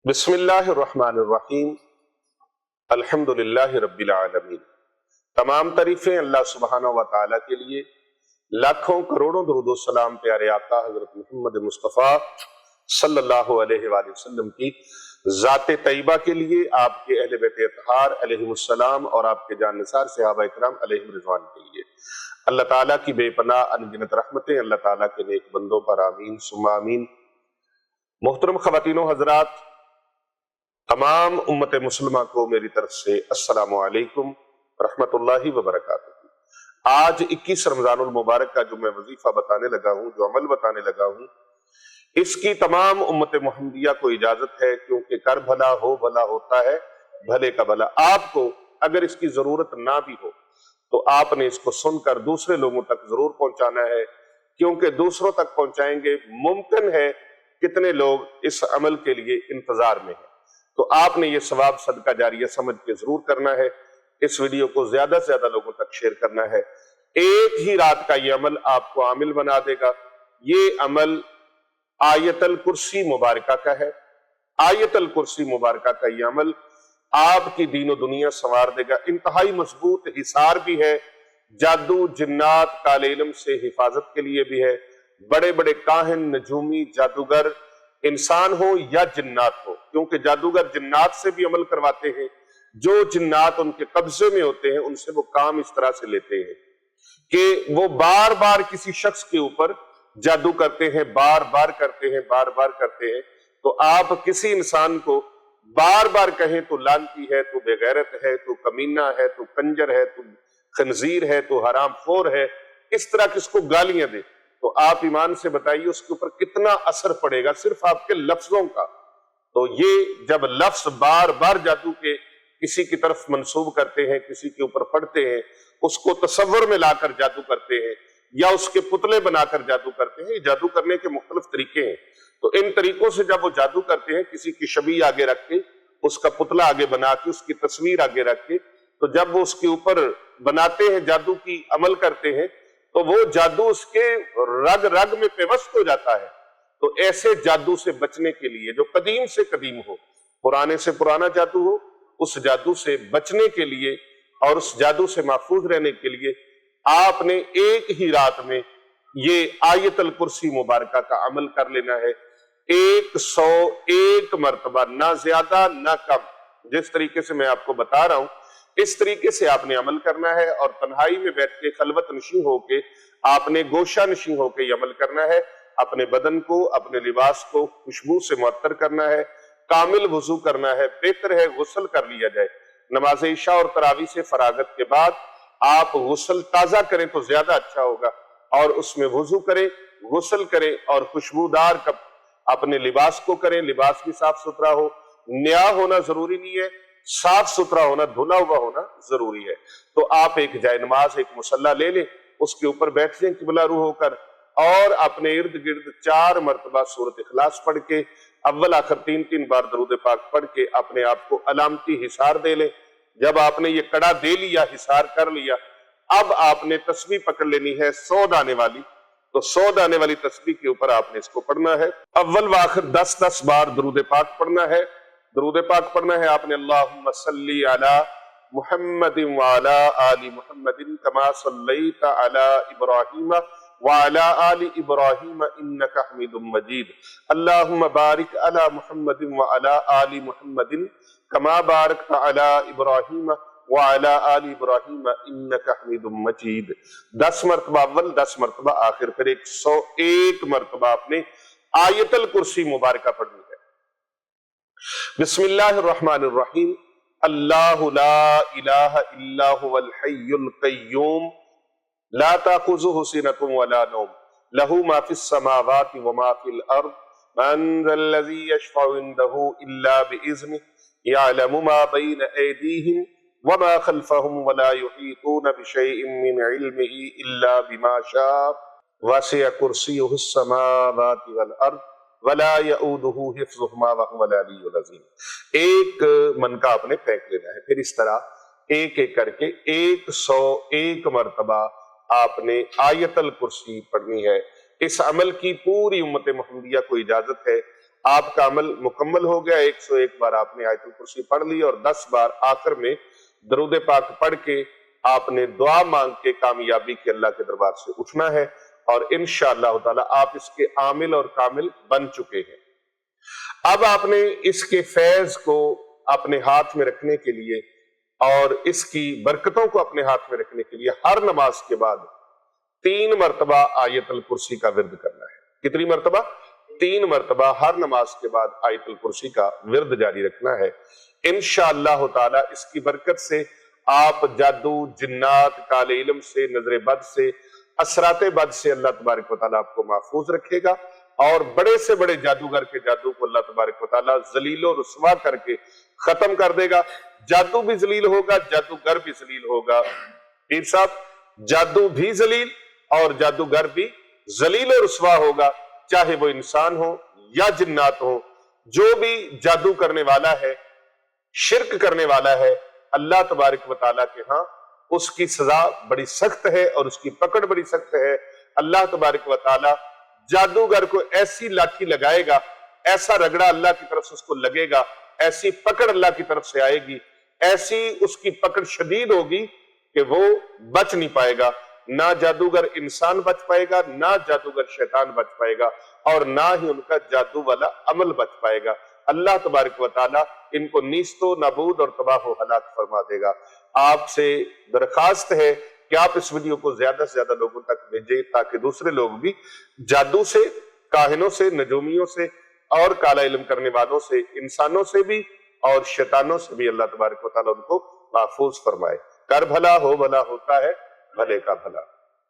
بسم اللہ الرحمن الرحیم الحمدللہ رب العالمین۔ تمام تعریفیں اللہ سبحانہ و تعالیٰ کے لیے، لاکھوں کروڑوں درود و سلام پیارے آقا حضرت محمد مصطفیٰ صلی اللہ علیہ وآلہ وسلم کی ذات طیبہ کے لیے، آپ کے اہل بیت اطہار علیہم السلام اور آپ کے جان نثار صحابہ اکرام علیہم رضوان کے لیے اللہ تعالیٰ کی بے پناہ انگنت رحمتیں اللہ تعالیٰ کے نیک بندوں پر آمین ثم آمین۔ محترم خواتین و حضرات، تمام امت مسلمہ کو میری طرف سے السلام علیکم رحمت اللہ وبرکاتہ۔ آج 21 رمضان المبارک کا جو میں وظیفہ بتانے لگا ہوں، جو عمل بتانے لگا ہوں، اس کی تمام امت محمدیہ کو اجازت ہے، کیونکہ کر بھلا ہو بھلا ہوتا ہے بھلے کا بھلا۔ آپ کو اگر اس کی ضرورت نہ بھی ہو تو آپ نے اس کو سن کر دوسرے لوگوں تک ضرور پہنچانا ہے، کیونکہ دوسروں تک پہنچائیں گے ممکن ہے کتنے لوگ اس عمل کے لیے انتظار میں ہیں، تو آپ نے یہ ثواب صدقہ جاریہ سمجھ کے ضرور کرنا ہے۔ اس ویڈیو کو زیادہ سے زیادہ لوگوں تک شیئر کرنا ہے۔ ایک ہی رات کا یہ عمل آپ کو عامل بنا دے گا۔ یہ عمل آیت الکرسی مبارکہ کا ہے۔ آیت الکرسی مبارکہ کا یہ عمل آپ کی دین و دنیا سنوار دے گا۔ انتہائی مضبوط حصار بھی ہے، جادو جنات کالے علم سے حفاظت کے لیے بھی ہے۔ بڑے بڑے کاہن نجومی جادوگر انسان ہو یا جنات ہو، کیونکہ جادوگر جنات سے بھی عمل کرواتے ہیں، جو جنات ان کے قبضے میں ہوتے ہیں ان سے وہ کام اس طرح سے لیتے ہیں کہ وہ بار بار کسی شخص کے اوپر جادو کرتے ہیں، بار بار کرتے ہیں، بار بار کرتے ہیں۔ تو آپ کسی انسان کو بار بار کہیں تو لعنتی ہے، تو بے غیرت ہے، تو کمینہ ہے، تو کنجر ہے، تو خنزیر ہے، تو حرام خور ہے، اس طرح کس کو گالیاں دے، تو آپ ایمان سے بتائیے اس کے اوپر کتنا اثر پڑے گا صرف آپ کے لفظوں کا۔ تو یہ جب لفظ بار بار جادو کے کسی کی طرف منسوب کرتے ہیں، کسی کے اوپر پڑھتے ہیں، اس کو تصور میں لا کر جادو کرتے ہیں یا اس کے پتلے بنا کر جادو کرتے ہیں۔ یہ جادو کرنے کے مختلف طریقے ہیں۔ تو ان طریقوں سے جب وہ جادو کرتے ہیں، کسی کی شبیہ آگے رکھ کے، اس کا پتلا آگے بنا کے، اس کی تصویر آگے رکھ کے، تو جب وہ اس کے اوپر بناتے ہیں، جادو کی عمل کرتے ہیں، تو وہ جادو اس کے رگ رگ میں پیوست ہو جاتا ہے۔ تو ایسے جادو سے بچنے کے لیے جو قدیم سے قدیم ہو، پرانے سے پرانا جادو ہو، اس جادو سے بچنے کے لیے اور اس جادو سے محفوظ رہنے کے لیے آپ نے ایک ہی رات میں یہ آیت الکرسی مبارکہ کا عمل کر لینا ہے، 101 مرتبہ، نہ زیادہ نہ کم۔ جس طریقے سے میں آپ کو بتا رہا ہوں اس طریقے سے آپ نے عمل کرنا ہے، اور تنہائی میں بیٹھ کے خلوت نشین ہو کے آپ نے گوشہ نشین ہو کے یہ عمل کرنا ہے۔ اپنے بدن کو، اپنے لباس کو خوشبو سے معطر کرنا ہے، کامل وضو کرنا ہے، بہتر ہے غسل کر لیا جائے۔ نماز عشاء اور تراویح سے فراغت کے بعد آپ غسل تازہ کریں تو زیادہ اچھا ہوگا، اور اس میں وضو کریں، غسل کریں، اور خوشبودار اپنے لباس کو کریں۔ لباس بھی صاف ستھرا ہو، نیا ہونا ضروری نہیں ہے، صاف ستھرا ہونا، دھلا ہوا ہونا ضروری ہے۔ تو آپ ایک جائے نماز، ایک مصلی لے لیں، اس کے اوپر بیٹھ جائیں قبلہ رو ہو کر، اور اپنے ارد گرد 4 مرتبہ سورۃ اخلاص پڑھ کے، اول آخر 3 بار درود پاک پڑھ کے اپنے آپ کو علامتی حصار دے لیں۔ جب آپ نے یہ کڑا دے لیا، حصار کر لیا، اب آپ نے تسبیح پکڑ لینی ہے 100 دانے والی۔ تو 100 دانے والی تسبیح کے اوپر آپ نے اس کو پڑھنا ہے، اول و آخر 10 بار درود پاک پڑھنا ہے۔ درود پاک پڑھنا ہے آپ نے، اللہم صلی علی محمد وعلی آل محمد کما صلیت علی ابراہیم وعلی آل ابراہیم انک حمید مجید، اللہم بارک علی محمد وعلی آل محمد کما بارکت علی ابراہیم وعلی آل ابراہیم انک حمید مجید۔ 10 مرتبہ اول، 10 مرتبہ آخر، پھر 101 مرتبہ آپ نے آیت الکرسی مبارکہ پڑھنی ہے۔ بسم اللہ الرحمن الرحیم، اللہ لا الہ الا هو الحی القیوم لا تأخذہ سنۃ ولا نوم لہ ما فی السماوات وما فی الارض من ذا الذی یشفع عنده الا بإذنہ یعلم ما بین ایدیہم وما خلفہم ولا یحیطون بشیء من علمہ الا بما شاء وسع کرسیہ السماوات والارض ولا یؤودہ حفظہما وہو العلی العظیم۔ ایک من کا آپ نے پھینک لینا ہے، پھر اس طرح ایک ایک کر کے 101 مرتبہ آپ نے آیت الکرسی پڑھنی ہے۔ اس عمل کی پوری امت محمدیہ کو اجازت ہے۔ آپ کا عمل مکمل ہو گیا. 101 بار آپ نے آیت الکرسی پڑھ لی اور 10 بار آخر میں درود پاک پڑھ کے آپ نے دعا مانگ کے کامیابی کے اللہ کے دربار سے اٹھنا ہے اور انشاءاللہ تعالی آپ اس کے عامل اور کامل بن چکے ہیں. اب آپ نے اس کے فیض کو اپنے ہاتھ میں رکھنے کے لیے اور اس کی برکتوں کو اپنے ہاتھ میں رکھنے کے لیے ہر نماز کے بعد 3 مرتبہ آیت الکرسی کا ورد کرنا ہے. کتنی مرتبہ؟ 3 مرتبہ ہر نماز کے بعد آیت الکرسی کا ورد جاری رکھنا ہے. انشاءاللہ تعالی اس کی برکت سے آپ جادو، جنات، کالے علم سے، نظر بد سے، اثرات بد سے اللہ تبارک و تعالی آپ کو محفوظ رکھے گا اور بڑے سے بڑے جادوگر کے جادو کو اللہ تبارک و تعالی ذلیل و رسوا کر کے ختم کر دے گا. جادو بھی ذلیل ہوگا، جادوگر بھی ذلیل ہوگا. پیر صاحب، جادو بھی ذلیل اور جادوگر بھی ذلیل و رسوا ہوگا، چاہے وہ انسان ہو یا جنات ہو. جو بھی جادو کرنے والا ہے، شرک کرنے والا ہے، اللہ تبارک و تعالیٰ کے ہاں اس کی سزا بڑی سخت ہے اور اس کی پکڑ بڑی سخت ہے. اللہ تبارک و تعالیٰ جادوگر کو ایسی لاٹھی لگائے گا، ایسا رگڑا اللہ کی طرف سے اس کو لگے گا، ایسی پکڑ اللہ کی طرف سے آئے گی، ایسی اس کی پکڑ شدید ہوگی کہ وہ بچ نہیں پائے گا. نہ جادوگر انسان بچ پائے گا، نہ جادوگر شیطان بچ پائے گا اور نہ ہی ان کا جادو والا عمل بچ پائے گا. اللہ تبارک و تعالیٰ ان کو نیست و نابود اور تباہ و ہلاک فرما دے گا. آپ سے درخواست ہے کہ آپ اس ویڈیو کو زیادہ سے زیادہ لوگوں تک بھیجیں تاکہ دوسرے لوگ بھی جادو سے، کاہنوں سے، نجومیوں سے اور کالا علم کرنے والوں سے، انسانوں سے بھی اور شیطانوں سے بھی اللہ تبارک و تعالیٰ ان کو محفوظ فرمائے. کر بھلا ہو بھلا ہوتا ہے بھلے کا بھلا.